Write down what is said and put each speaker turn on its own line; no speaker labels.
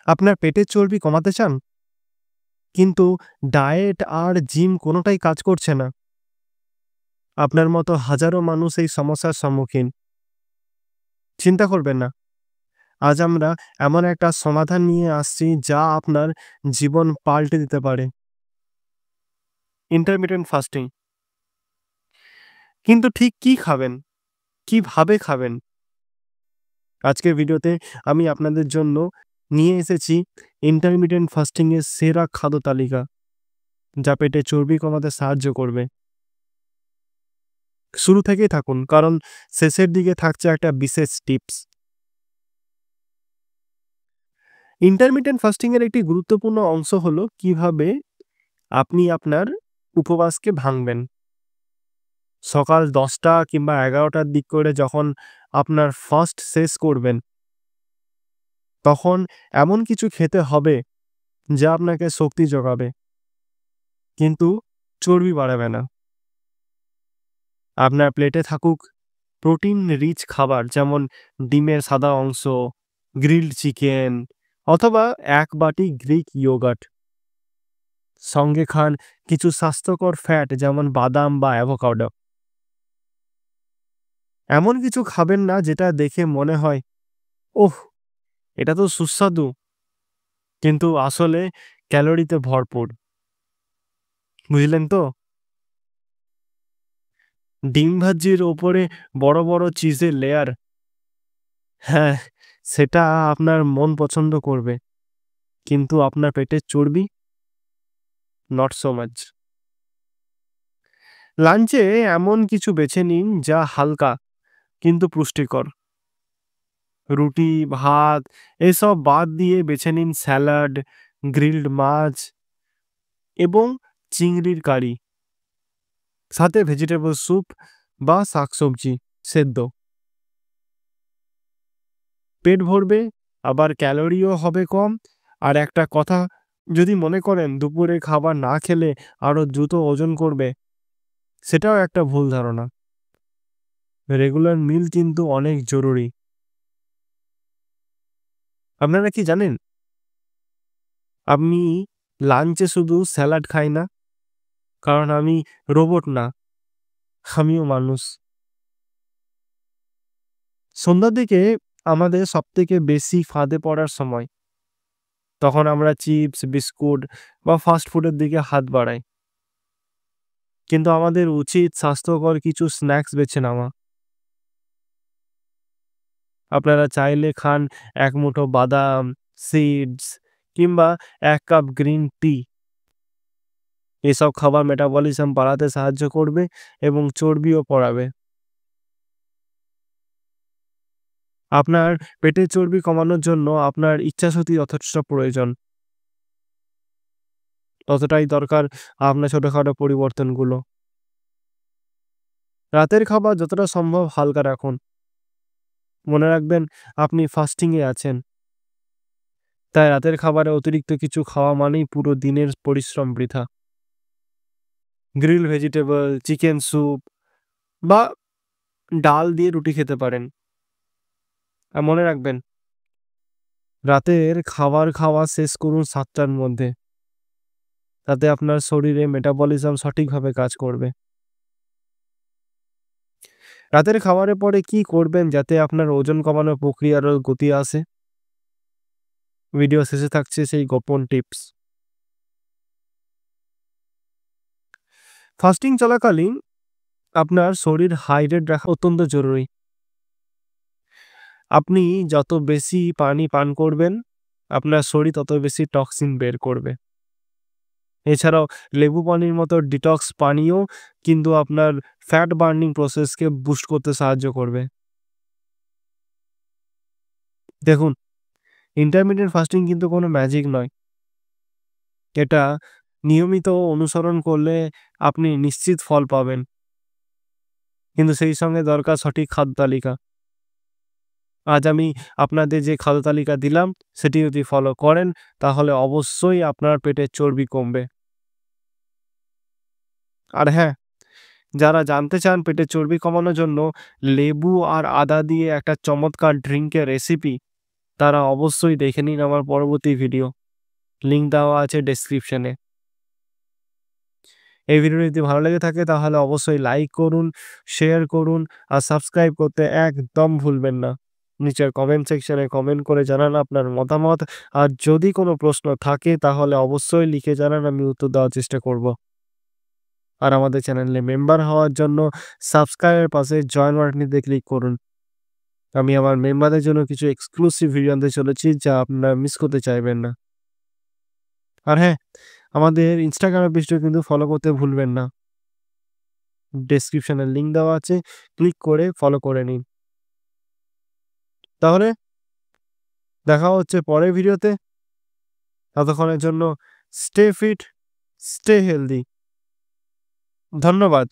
আপনার পেটের চর্বি কমাতে চান, কিন্তু ডায়েট আর জিম কোনোটাই কাজ করছে না। আপনার মতো হাজারো মানুষ এই সমস্যার সম্মুখীন। চিন্তা করবেন না। আজ আমরা এমন একটা সমাধান নিয়ে আসছি যা আপনার জীবন পাল্টে দিতে পারে। Intermittent fasting. কিন্তু ঠিক কি খাবেন? কিভাবে খাবেন? আজকের ভিডিওতে আমি আপনাদের জন্য নিয়ে এসেছি ইন্টারমিটেন্ট ফাস্টিং এর সেরা খাদ্য তালিকা, যা পেটে চর্বি কমাতে সাহায্য করবে। শুরু থেকেই থাকুন, কারণ শেষের দিকে থাকছে একটা বিশেষ টিপস। ইন্টারমিটেন্ট ফাস্টিং এর একটি গুরুত্বপূর্ণ অংশ হলো কিভাবে আপনি আপনার উপবাসকে ভাঙবেন। সকাল 10টা কিংবা 11টার দিক করে যখন আপনার ফাস্ট শেষ করবেন, তখন এমন কিছু খেতে হবে যা আপনাকে শক্তি যোগাবে, কিন্তু চর্বি বাড়াবে না। আপনার প্লেটে থাকুক প্রোটিন রিচ খাবার, যেমন ডিমের সাদা অংশ, গ্রিলড চিকেন অথবা 1 বাটি গ্রিক ইয়োগার্ট। সঙ্গে খান কিছু স্বাস্থ্যকর ফ্যাট, যেমন বাদাম বা অ্যাভোকাডো। এমন কিছু খাবেন না যেটা দেখে মনে হয়, ওহ, এটা তো সুস্বাদু, কিন্তু আসলে ক্যালোরিতে ভরপুর। বুঝলেন তো? ডিম ভাজির ওপরে বড় বড় চিজের লেয়ার, হ্যাঁ, সেটা আপনার মন পছন্দ করবে, কিন্তু আপনার পেটের চর্বি নট সো মাচ। লাঞ্চে এমন কিছু বেছে নিন যা হালকা কিন্তু পুষ্টিকর। রুটি, ভাত এসব বাদ দিয়ে বেছে নিন স্যালাড, গ্রিলড মাছ এবং চিংড়ির কারি, সাথে ভেজিটেবল স্যুপ বা শাকসবজি সেদ্ধ। পেট ভরবে, আবার ক্যালোরিও হবে কম। আর একটা কথা, যদি মনে করেন দুপুরে খাবার না খেলে আরও দ্রুত ওজন করবে, সেটাও একটা ভুল ধারণা। রেগুলার মিল কিন্তু অনেক জরুরি। আপনারা কি জানেন, আমি লাঞ্চে শুধু স্যালাড খাই না, কারণ আমি রোবট না, আমিও মানুষ। সন্ধ্যার দিকে আমাদের সবথেকে বেশি ফাঁদে পড়ার সময়। তখন আমরা চিপস, বিস্কুট বা ফাস্ট ফুডের দিকে হাত বাড়াই, কিন্তু আমাদের উচিত স্বাস্থ্যকর কিছু স্ন্যাক্স বেছে নেওয়া। আপনারা চাইলে খান 1 মুঠো বাদাম, সিডস কিংবা 1 কাপ গ্রিন টি। এসব খাবার মেটাবলিজম বাড়াতে সাহায্য করবে এবং চর্বিও পড়াবে। আপনার পেটের চর্বি কমানোর জন্য আপনার ইচ্ছাশক্তি যথেষ্ট প্রয়োজন। ততটাই দরকার আপনার ছোটখাটো পরিবর্তনগুলো। রাতের খাবার যতটা সম্ভব হালকা রাখুন। মনে রাখবেন, আপনি ফাস্টিংয়ে আছেন, তাই রাতের খাবারে অতিরিক্ত কিছু খাওয়া মানেই পুরো দিনের পরিশ্রম বৃথা। গ্রিল ভেজিটেবল, চিকেন স্যুপ বা ডাল দিয়ে রুটি খেতে পারেন। আর মনে রাখবেন, রাতের খাবার খাওয়া শেষ করুন 7টার মধ্যে, তাতে আপনার শরীরে মেটাবলিজম সঠিকভাবে কাজ করবে। রাতের খাবারের পরে কি করবেন যাতে আপনার ওজন কমানোর প্রক্রিয়ারও গতি আসে? ভিডিও শেষে থাকছে সেই গোপন টিপস। ফাস্টিং চলাকালীন আপনার শরীর হাইড্রেট রাখা অত্যন্ত জরুরি। আপনি যত বেশি পানি পান করবেন, আপনার শরীর তত বেশি টক্সিন বের করবে। এছাড়াও লেবু পানির মতো ডিটক্স পানীয় কিন্তু আপনার ফ্যাট বার্নিং প্রসেসকে বুস্ট করতে সাহায্য করবে। দেখুন, ইন্টারমিটেন্ট ফাস্টিং কিন্তু কোনো ম্যাজিক নয়। এটা নিয়মিত অনুসরণ করলে আপনি নিশ্চিত ফল পাবেন। কিন্তু সেই সঙ্গে দরকার সঠিক খাদ্য তালিকা। আজ আমি আপনাদের যে খাদ্য তালিকা দিলাম, সেটি যদি ফলো করেন, তাহলে অবশ্যই আপনার পেটের চর্বি কমবে। আর হ্যাঁ, যারা জানতে চান পেটের চর্বি কমানোর জন্য লেবু আর আদা দিয়ে একটা চমৎকার ড্রিঙ্কের রেসিপি, তারা অবশ্যই দেখে নিন আমার পরবর্তী ভিডিও। লিঙ্ক দেওয়া আছে ডেসক্রিপশনে। এই ভিডিওটি যদি ভালো লেগে থাকে তাহলে অবশ্যই লাইক করুন, শেয়ার করুন আর সাবস্ক্রাইব করতে একদম ভুলবেন না। নিচের কমেন্ট সেকশনে কমেন্ট করে জানান আপনার মতামত। আর যদি কোনো প্রশ্ন থাকে তাহলে অবশ্যই লিখে জানান, আমি উত্তর দেওয়ার চেষ্টা করব। আর আমাদের চ্যানেলে মেম্বার হওয়ার জন্য সাবস্ক্রাইবের পাশে জয়েন বাটনটিতে ক্লিক করুন। আমি আমার মেম্বারদের জন্য কিছু এক্সক্লুসিভ ভিডিও আনতে চলেছি যা আপনারা মিস করতে চাইবেন না। আর হ্যাঁ, আমাদের ইনস্টাগ্রামের পেজটাও কিন্তু ফলো করতে ভুলবেন না। ডেসক্রিপশনে লিঙ্ক দেওয়া আছে, ক্লিক করে ফলো করে নিন। তাহলে দেখা হচ্ছে পরের ভিডিওতে। ততক্ষণের জন্য স্টে ফিট, স্টে হেলদি। ধন্যবাদ।